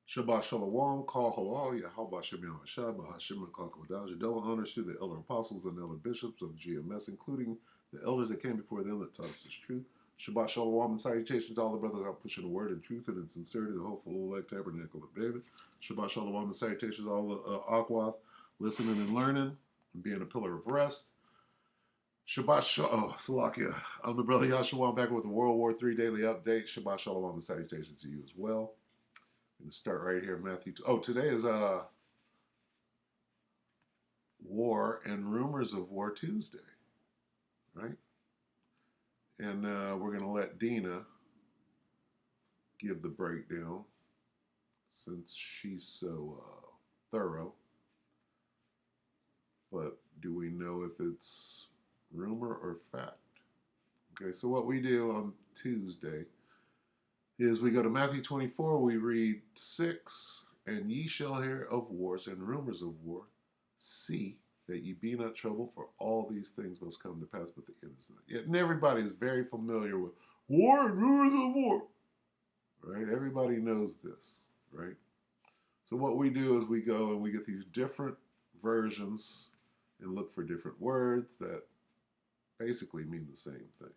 Shabbat Shalom, Kal Halal, Yahweh Shem Yahweh Bahashim Kal Kodash. Double honors to the elder apostles and elder bishops of GMS, including the elders that came before them that taught us this truth. Shabbat Shalom and salutations to all the brothers out pushing the word in truth and in sincerity, the hopeful elect tabernacle of David. Shabbat Shalom and salutations to all the Aquath listening and learning and being a pillar of rest. Shabbat Shalom, Salakia. I'm the brother Yahshua. I'm back with the World War III Daily Update. Shabbat Shalom and salutations to you as well. I'm going to start right here, Matthew. Today is War and Rumors of War Tuesday, right? And we're going to let Dina give the breakdown since she's so thorough. But do we know if it's rumor or fact? Okay, so what we do on Tuesday is we go to Matthew 24, we read 6, and ye shall hear of wars and rumors of war. See that ye be not troubled, for all these things must come to pass, but the end is not yet. And everybody is very familiar with war and rumors of war, right? Everybody knows this, right? So what we do is we go and we get these different versions and look for different words that basically mean the same thing.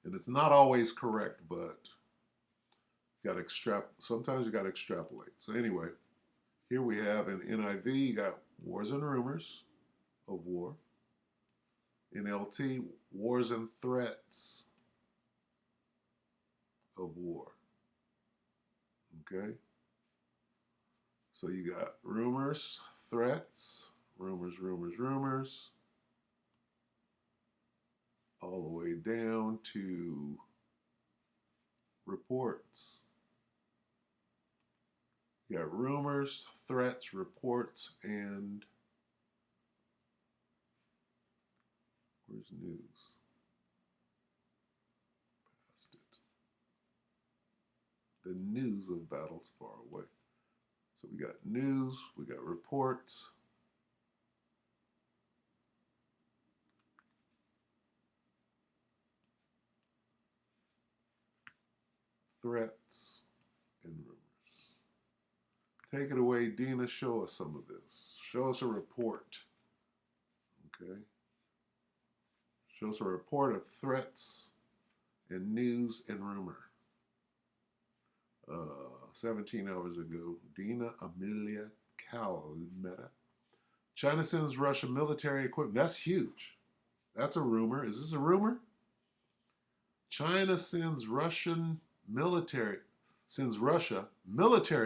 And it's not always correct, but sometimes you got to extrapolate. So anyway, here we have in NIV, you got wars and rumors of war. In LT, wars and threats of war. Okay? So you got rumors, threats, rumors, all the way down to reports. You got rumors, threats, reports, and where's news? Past it. The news of battles far away. So we got news, we got reports, threats, and rumors. Take it away, Dina. Show us some of this. Show us a report. Okay. Show us a report of threats and news and rumor. 17 hours ago, Dina Amelia Calmetta. China sends Russia military equipment. That's huge. That's a rumor. Is this a rumor? China sends Russia military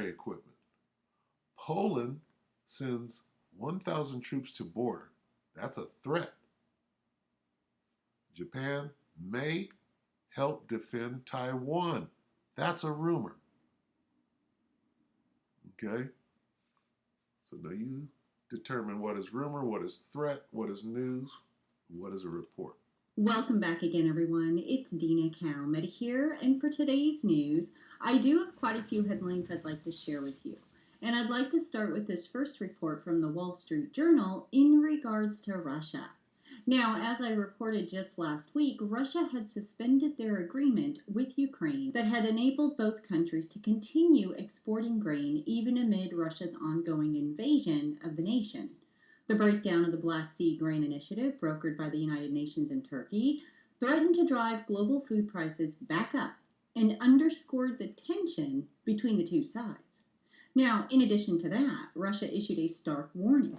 equipment. Poland sends 1,000 troops to border. That's a threat. Japan may help defend Taiwan. That's a rumor. Okay? So now you determine what is rumor, what is threat, what is news, what is a report. Welcome back again, everyone. It's Dina Calmetta here, and for today's news, I do have quite a few headlines I'd like to share with you. And I'd like to start with this first report from the Wall Street Journal in regards to Russia. Now, as I reported just last week, Russia had suspended their agreement with Ukraine that had enabled both countries to continue exporting grain even amid Russia's ongoing invasion of the nation. The breakdown of the Black Sea Grain Initiative, brokered by the United Nations and Turkey, threatened to drive global food prices back up and underscored the tension between the two sides. Now, in addition to that, Russia issued a stark warning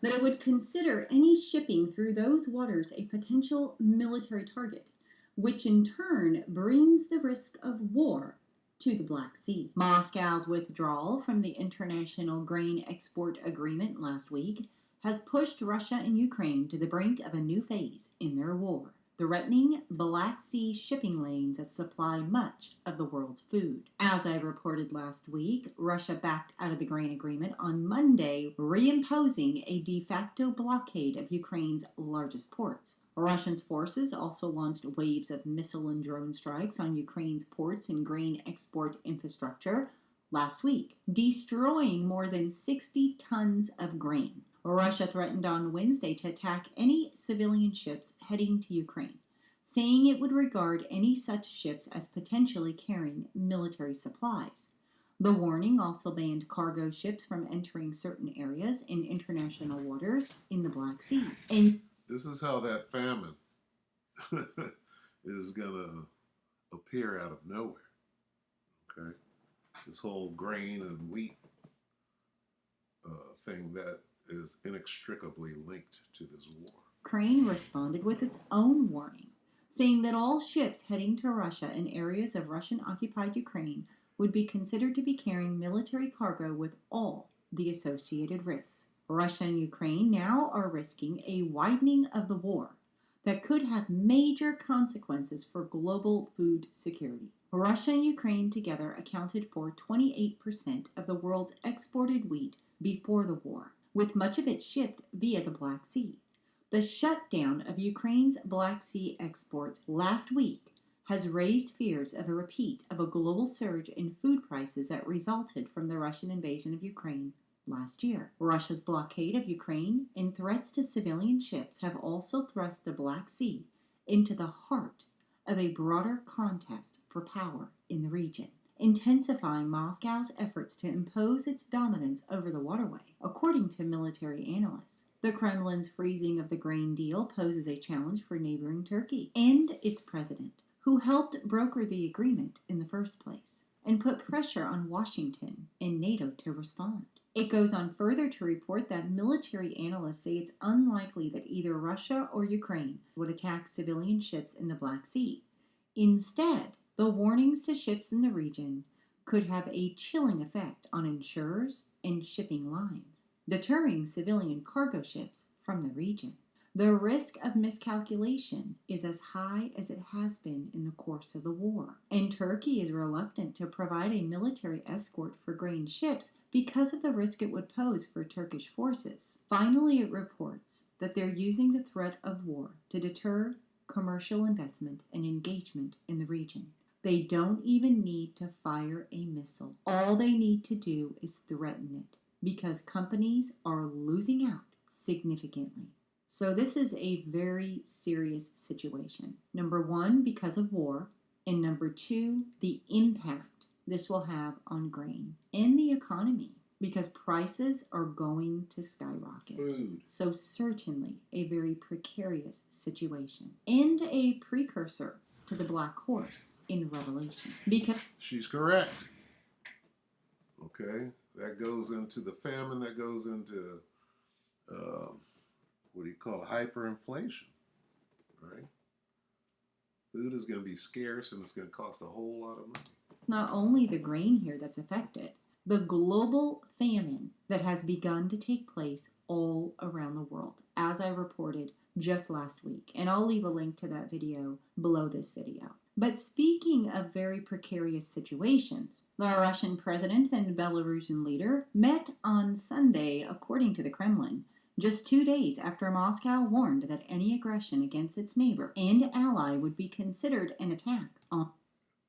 that it would consider any shipping through those waters a potential military target, which in turn brings the risk of war to the Black Sea. Moscow's withdrawal from the International Grain Export Agreement last week has pushed Russia and Ukraine to the brink of a new phase in their war, threatening Black Sea shipping lanes that supply much of the world's food. As I reported last week, Russia backed out of the grain agreement on Monday, reimposing a de facto blockade of Ukraine's largest ports. Russian forces also launched waves of missile and drone strikes on Ukraine's ports and grain export infrastructure last week, destroying more than 60 tons of grain. Russia threatened on Wednesday to attack any civilian ships heading to Ukraine, saying it would regard any such ships as potentially carrying military supplies. The warning also banned cargo ships from entering certain areas in international waters in the Black Sea. And this is how that famine is going to appear out of nowhere. Okay? This whole grain and wheat thing that is inextricably linked to this war. Ukraine responded with its own warning, saying that all ships heading to Russia in areas of Russian-occupied Ukraine would be considered to be carrying military cargo with all the associated risks. Russia and Ukraine now are risking a widening of the war that could have major consequences for global food security. Russia and Ukraine together accounted for 28% of the world's exported wheat before the war, with much of it shipped via the Black Sea. The shutdown of Ukraine's Black Sea exports last week has raised fears of a repeat of a global surge in food prices that resulted from the Russian invasion of Ukraine last year. Russia's blockade of Ukraine and threats to civilian ships have also thrust the Black Sea into the heart of a broader contest for power in the region, intensifying Moscow's efforts to impose its dominance over the waterway, according to military analysts. The Kremlin's freezing of the grain deal poses a challenge for neighboring Turkey and its president, who helped broker the agreement in the first place, and put pressure on Washington and NATO to respond. It goes on further to report that military analysts say it's unlikely that either Russia or Ukraine would attack civilian ships in the Black Sea. Instead, the warnings to ships in the region could have a chilling effect on insurers and shipping lines, deterring civilian cargo ships from the region. The risk of miscalculation is as high as it has been in the course of the war, and Turkey is reluctant to provide a military escort for grain ships because of the risk it would pose for Turkish forces. Finally, it reports that they're using the threat of war to deter commercial investment and engagement in the region. They don't even need to fire a missile. All they need to do is threaten it, because companies are losing out significantly. So this is a very serious situation. Number one, because of war, and number two, the impact this will have on grain and the economy, because prices are going to skyrocket. Food. So certainly a very precarious situation, and a precursor to the black horse in Revelation. Because she's correct. Okay, that goes into the famine, that goes into what do you call it? Hyperinflation, right? Food is going to be scarce and it's going to cost a whole lot of money. Not only the grain here that's affected, the global famine that has begun to take place all around the world, as I reported just last week. And I'll leave a link to that video below this video. But speaking of very precarious situations, the Russian president and Belarusian leader met on Sunday, according to the Kremlin, just 2 days after Moscow warned that any aggression against its neighbor and ally would be considered an attack on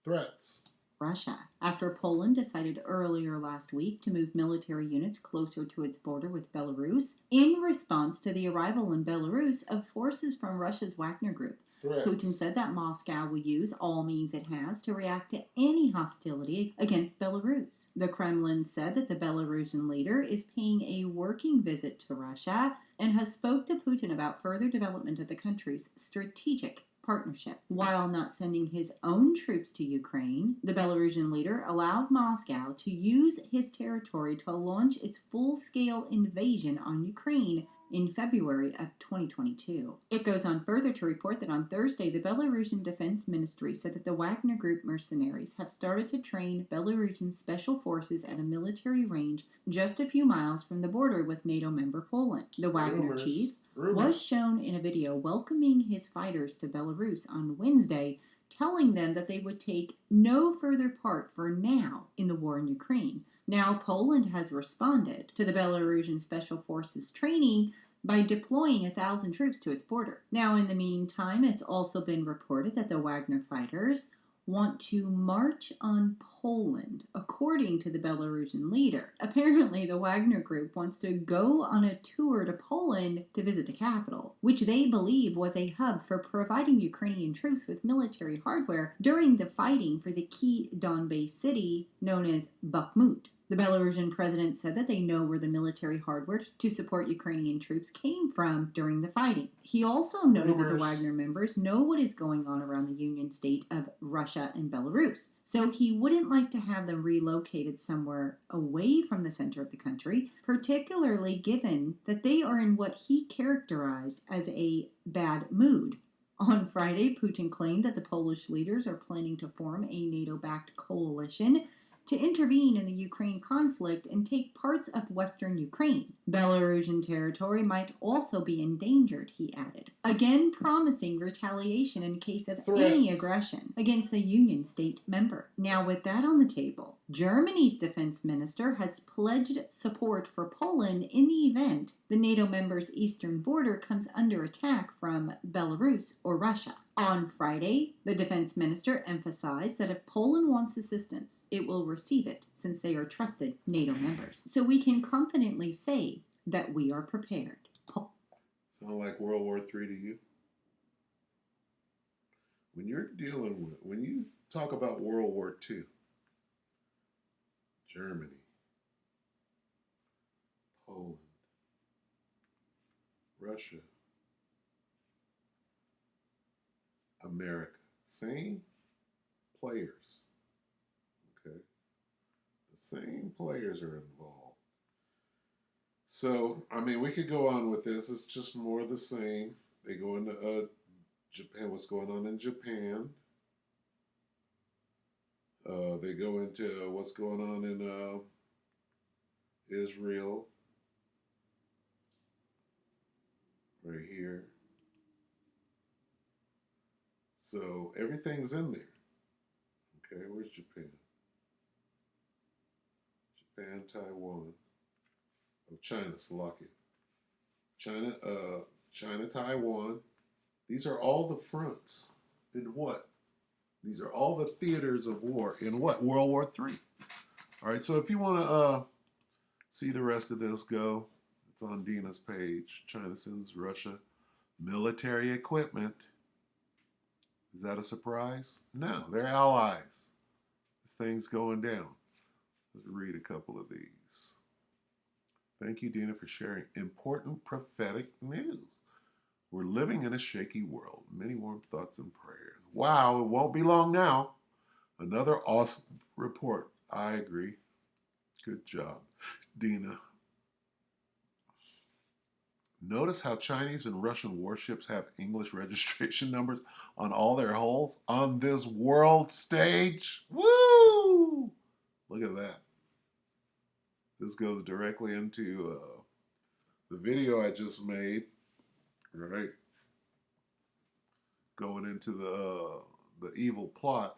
threats. Russia, after Poland decided earlier last week to move military units closer to its border with Belarus in response to the arrival in Belarus of forces from Russia's Wagner Group. Threats. Putin said that Moscow will use all means it has to react to any hostility against Belarus. The Kremlin said that the Belarusian leader is paying a working visit to Russia and has spoke to Putin about further development of the country's strategic partnership. While not sending his own troops to Ukraine, the Belarusian leader allowed Moscow to use his territory to launch its full-scale invasion on Ukraine in February of 2022. It goes on further to report that on Thursday, the Belarusian Defense Ministry said that the Wagner Group mercenaries have started to train Belarusian special forces at a military range just a few miles from the border with NATO member Poland. The Wagner chief was shown in a video welcoming his fighters to Belarus on Wednesday, telling them that they would take no further part for now in the war in Ukraine. Now, Poland has responded to the Belarusian Special Forces training by deploying 1,000 troops to its border. Now, in the meantime, it's also been reported that the Wagner fighters want to march on Poland, according to the Belarusian leader. Apparently, the Wagner Group wants to go on a tour to Poland to visit the capital, which they believe was a hub for providing Ukrainian troops with military hardware during the fighting for the key Donbas city known as Bakhmut. The Belarusian president said that they know where the military hardware to support Ukrainian troops came from during the fighting. He also noted that the Wagner members know what is going on around the Union state of Russia and Belarus, so he wouldn't like to have them relocated somewhere away from the center of the country, particularly given that they are in what he characterized as a bad mood. On Friday, Putin claimed that the Polish leaders are planning to form a NATO-backed coalition to intervene in the Ukraine conflict and take parts of western Ukraine. Belarusian territory might also be endangered, he added, again promising retaliation in case of any aggression against the Union state member. Now, with that on the table, Germany's defense minister has pledged support for Poland in the event the NATO member's eastern border comes under attack from Belarus or Russia. On Friday, the defense minister emphasized that if Poland wants assistance, it will receive it since they are trusted NATO members. So we can confidently say that we are prepared. Sound like World War III to you? When you talk about World War II, Germany, Poland, Russia, America, same players, okay? The same players are involved. So, I mean, we could go on with this. It's just more of the same. They go into Japan, what's going on in Japan. They go into what's going on in Israel, right here. So everything's in there. Okay, where's Japan? Japan, Taiwan. Oh, China, Slovakia. China, Taiwan. These are all the fronts in what? These are all the theaters of war in what? World War III. All right, so if you want to see the rest of this go, it's on Dina's page. China sends Russia military equipment. Is that a surprise? No, they're allies. This thing's going down. Let's read a couple of these. Thank you, Dina, for sharing important prophetic news. We're living in a shaky world. Many warm thoughts and prayers. Wow, it won't be long now. Another awesome report. I agree. Good job, Dina. Notice how Chinese and Russian warships have English registration numbers on all their hulls on this world stage. Woo! Look at that. This goes directly into the video I just made, right? Going into the evil plot,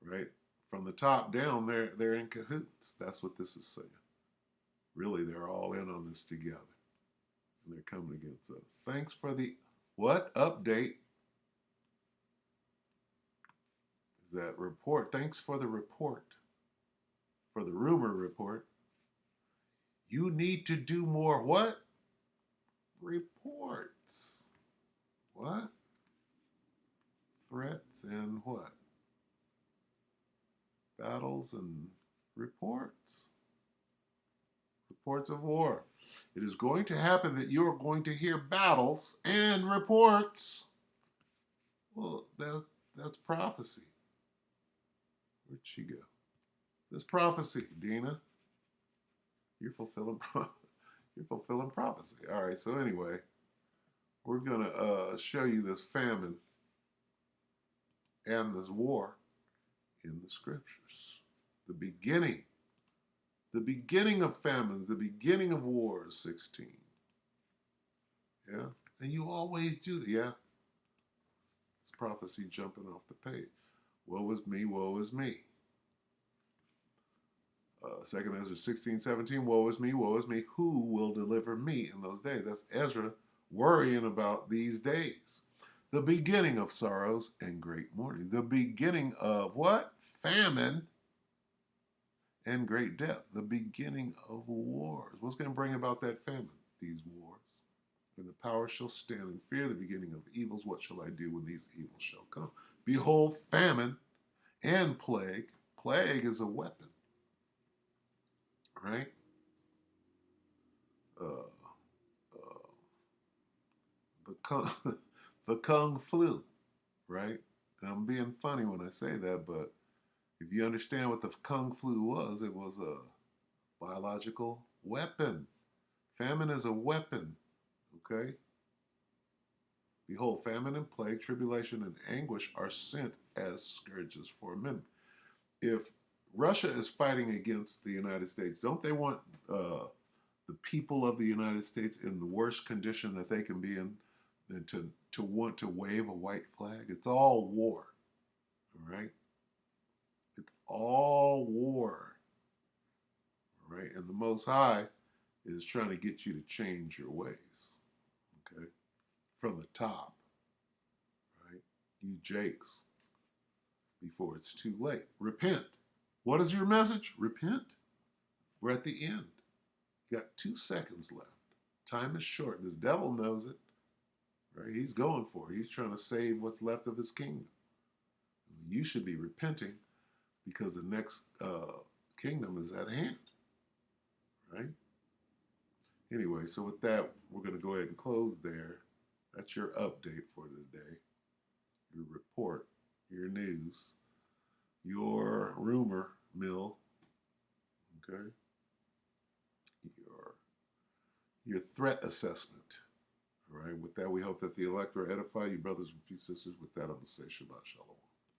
right? From the top down, they're in cahoots. That's what this is saying. Really, they're all in on this together. And they're coming against us. Thanks for the what update? Is that report? Thanks for the report. For the rumor report. You need to do more what? Reports. What? Threats and what? Battles and reports. Reports of war. It is going to happen that you are going to hear battles and reports. Well, that's prophecy. Where'd she go? This prophecy, Dina. You're fulfilling prophecy. All right, so anyway, we're going to show you this famine and this war in the scriptures. The beginning of famines, the beginning of wars, 16. Yeah, and you always do that. Yeah, it's prophecy jumping off the page. Woe is me, woe is me. 2 Ezra 16:17, woe is me, who will deliver me in those days? That's Ezra worrying about these days. The beginning of sorrows and great mourning. The beginning of what? Famine and great death. The beginning of wars. What's going to bring about that famine? These wars. And the power shall stand in fear, the beginning of evils. What shall I do when these evils shall come? Behold, famine and plague. Plague is a weapon, right? Uh, uh, the kung, the kung flu, right? And I'm being funny when I say that, but if you understand what the kung flu was, it was a biological weapon. Famine is a weapon, okay? Behold, famine and plague, tribulation and anguish are sent as scourges for men. If Russia is fighting against the United States, don't they want the people of the United States in the worst condition that they can be in and to want to wave a white flag? It's all war, all right? It's all war, all right? And the Most High is trying to get you to change your ways, okay? From the top, right? You jakes, before it's too late. Repent. What is your message? Repent. We're at the end. You got 2 seconds left. Time is short. This devil knows it, right? He's going for it. He's trying to save what's left of his kingdom. You should be repenting because the next kingdom is at hand, right? Anyway, so with that, we're going to go ahead and close there. That's your update for today, your report, your news, your rumor mill, okay? Your threat assessment. All right, with that, we hope that the elect are edify you, brothers and sisters. With that, I'm going to say Shabbat Shalom.